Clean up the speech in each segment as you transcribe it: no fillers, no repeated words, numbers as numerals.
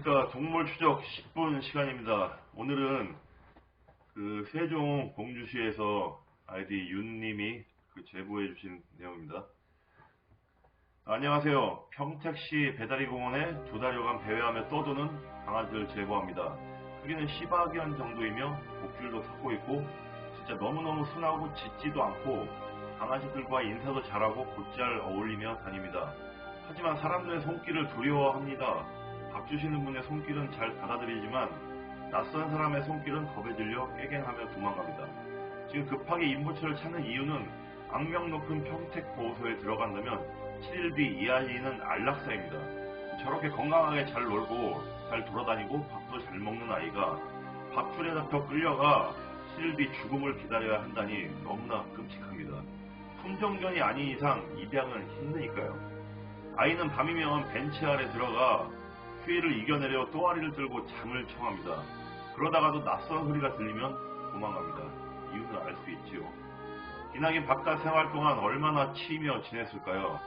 안녕하십니까. 동물 추적 10분 시간입니다. 오늘은 그 세종 공주시에서 아이디 윤님이 제보해 주신 내용입니다. 안녕하세요. 평택시 배다리공원에 2달여간 배회하며 떠도는 강아지를 제보합니다. 크기는 시바견 정도이며 목줄도 탔고 있고 진짜 너무너무 순하고 짖지도 않고 강아지들과 인사도 잘하고 곧잘 어울리며 다닙니다. 하지만 사람들의 손길을 두려워합니다. 밥 주시는 분의 손길은 잘 받아들이지만 낯선 사람의 손길은 겁에 들려 깨갱하며 도망갑니다. 지금 급하게 임보처를 찾는 이유는 악명 높은 평택보호소에 들어간다면 7일 뒤 이 아이는 안락사입니다. 저렇게 건강하게 잘 놀고 잘 돌아다니고 밥도 잘 먹는 아이가 밥줄에 잡혀 끌려가 7일 뒤 죽음을 기다려야 한다니 너무나 끔찍합니다. 품종견이 아닌 이상 입양은 힘드니까요. 아이는 밤이면 벤치 아래 들어가 휴일을 이겨내려 또아리를 들고 잠을 청합니다. 그러다가도 낯선 소리가 들리면 도망갑니다. 이유는 알 수 있지요. 기나긴 바깥 생활 동안 얼마나 치이며 지냈을까요?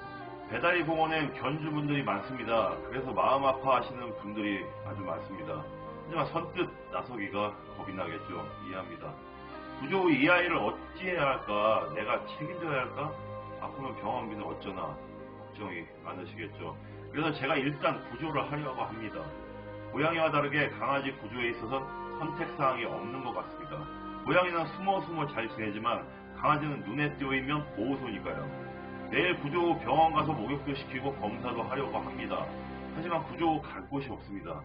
배다리 공원엔 견주분들이 많습니다. 그래서 마음 아파하시는 분들이 아주 많습니다. 하지만 선뜻 나서기가 겁이 나겠죠. 이해합니다. 구조 후 이 아이를 어찌해야 할까? 내가 책임져야 할까? 아프면 병원비는 어쩌나? 걱정이 많으시겠죠. 그래서 제가 일단 구조를 하려고 합니다. 고양이와 다르게 강아지 구조에 있어서 선택사항이 없는 것 같습니다. 고양이는 숨어 잘 지내지만 강아지는 눈에 띄어있면 보호소니까요. 내일 구조 후 병원 가서 목욕도 시키고 검사도 하려고 합니다. 하지만 구조 후 갈 곳이 없습니다.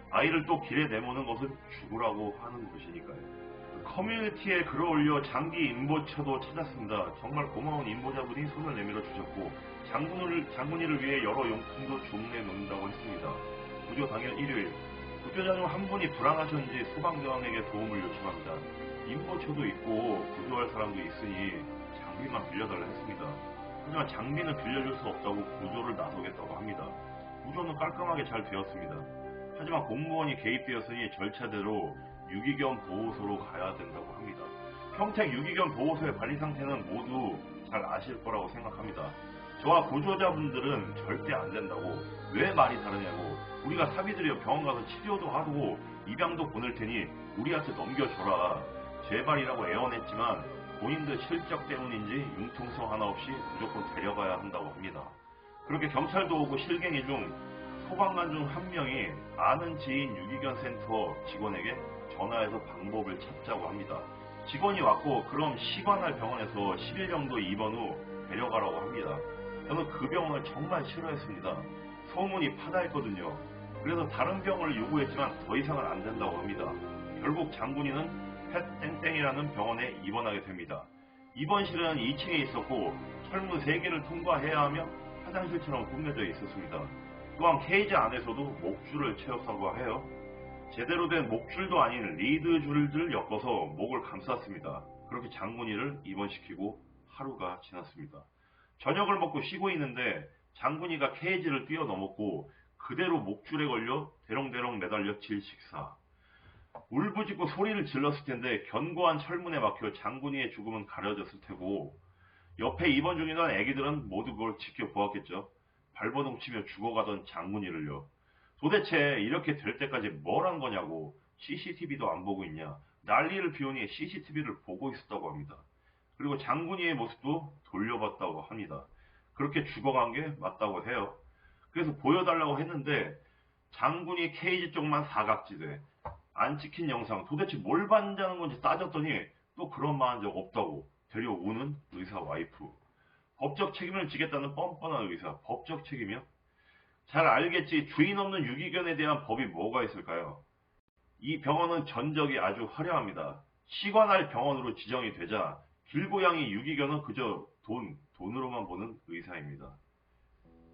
아이를 또 길에 내모는 것은 죽으라고 하는 곳이니까요. 커뮤니티에 글을 올려 장기 임보처도 찾았습니다. 정말 고마운 임보자분이 손을 내밀어 주셨고 장군이를 위해 여러 용품도 주문해 놓는다고 했습니다. 구조 당일 일요일 구조자 중 한 분이 불안하셨는지 소방대원에게 도움을 요청합니다. 임보처도 있고 구조할 사람도 있으니 장비만 빌려달라 했습니다. 하지만 장비는 빌려줄 수 없다고 구조를 나서겠다고 합니다. 구조는 깔끔하게 잘 되었습니다. 하지만 공무원이 개입되었으니 절차대로 유기견 보호소로 가야 된다고 합니다. 평택 유기견 보호소의 관리 상태는 모두 잘 아실 거라고 생각합니다. 저와 구조자분들은 절대 안 된다고, 왜 말이 다르냐고, 우리가 사비들여 병원 가서 치료도 하고 입양도 보낼 테니 우리한테 넘겨줘라, 제발이라고 애원했지만 본인들 실적 때문인지 융통성 하나 없이 무조건 데려가야 한다고 합니다. 그렇게 경찰도 오고 실갱이 중 소방관 중 한 명이 아는 지인 유기견 센터 직원에게 전화해서 방법을 찾자고 합니다. 직원이 왔고 그럼 시관할 병원에서 10일 정도 입원 후 데려가라고 합니다. 저는 그 병원을 정말 싫어했습니다. 소문이 파다했거든요. 그래서 다른 병원을 요구했지만 더 이상은 안 된다고 합니다. 결국 장군이는 펫땡땡이라는 병원에 입원하게 됩니다. 입원실은 2층에 있었고 철문 3개를 통과해야 하며 화장실처럼 꾸며져 있었습니다. 또한 케이지 안에서도 목줄을 채웠다고 해요. 제대로 된 목줄도 아닌 리드 줄을 엮어서 목을 감쌌습니다. 그렇게 장군이를 입원시키고 하루가 지났습니다. 저녁을 먹고 쉬고 있는데 장군이가 케이지를 뛰어넘었고 그대로 목줄에 걸려 대롱대롱 매달려 질식사. 울부짖고 소리를 질렀을 텐데 견고한 철문에 막혀 장군이의 죽음은 가려졌을 테고 옆에 입원 중이던 애기들은 모두 그걸 지켜보았겠죠. 발버둥 치며 죽어가던 장군이를요. 도대체 이렇게 될 때까지 뭘 한 거냐고. CCTV도 안 보고 있냐. 난리를 피우니 CCTV를 보고 있었다고 합니다. 그리고 장군이의 모습도 돌려봤다고 합니다. 그렇게 죽어간 게 맞다고 해요. 그래서 보여달라고 했는데 장군이 케이지 쪽만 사각지대, 안 찍힌 영상, 도대체 뭘 봤냐는 건지 따졌더니 또 그런 말 한 적 없다고 데려오는 의사 와이프. 법적 책임을 지겠다는 뻔뻔한 의사. 법적 책임이요? 잘 알겠지. 주인 없는 유기견에 대한 법이 뭐가 있을까요? 이 병원은 전적이 아주 화려합니다. 시관할 병원으로 지정이 되자 길고양이 유기견은 그저 돈으로만 보는 의사입니다.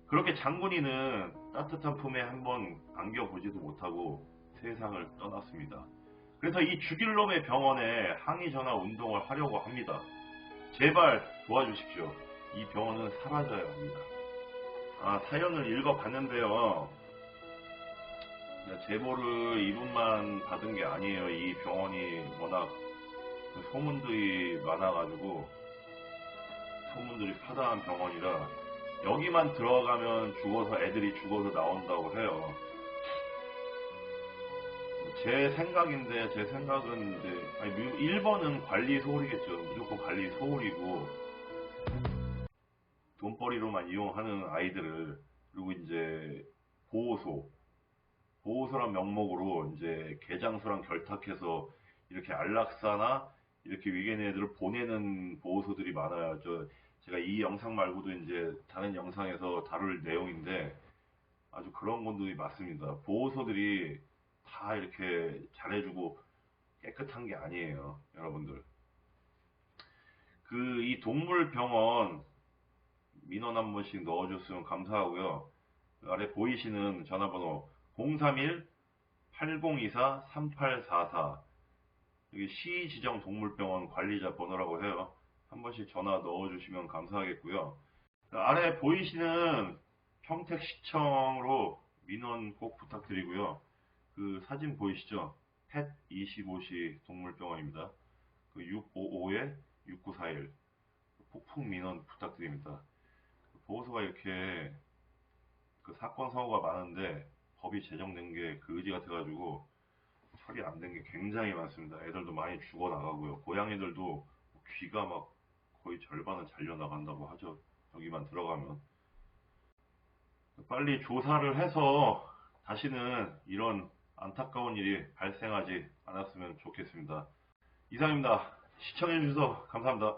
그렇게 장군이는 따뜻한 품에 한번 안겨보지도 못하고 세상을 떠났습니다. 그래서 이 죽일 놈의 병원에 항의 전화 운동을 하려고 합니다. 제발 도와주십시오. 이 병원은 사라져야 합니다. 사연을 읽어봤는데요. 제보를 이분만 받은 게 아니에요. 이 병원이 워낙 소문들이 많아가지고 소문들이 파다한 병원이라 여기만 들어가면 애들이 죽어서 나온다고 해요. 제 생각인데, 제 생각은 이제, 1번은 관리 소홀이겠죠. 무조건 관리 소홀이고, 돈벌이로만 이용하는 아이들을, 그리고 이제, 보호소, 보호소란 명목으로 이제 개장소랑 결탁해서 이렇게 안락사나 이렇게 위계는 애들을 보내는 보호소들이 많아요. 제가 이 영상 말고도 이제 다른 영상에서 다룰 내용인데 아주 그런 분들이 많습니다. 보호소들이 다 이렇게 잘해주고 깨끗한 게 아니에요, 여러분들. 이 동물병원 민원 한 번씩 넣어줬으면 감사하고요. 아래 보이시는 전화번호 031-8024-3844 여기 시 지정 동물병원 관리자 번호라고 해요. 한 번씩 전화 넣어주시면 감사하겠고요. 아래 보이시는 평택시청으로 민원 꼭 부탁드리고요. 사진 보이시죠? 펫 25시 동물병원입니다. 655-6941 폭풍 민원 부탁드립니다. 보호소가 이렇게 사건 사고가 많은데 법이 제정된 게 의지 같아가지고 처리 안 된 게 굉장히 많습니다. 애들도 많이 죽어나가고요. 고양이들도 귀가 막 거의 절반은 잘려나간다고 하죠. 여기만 들어가면. 빨리 조사를 해서 다시는 이런 안타까운 일이 발생하지 않았으면 좋겠습니다. 이상입니다. 시청해주셔서 감사합니다.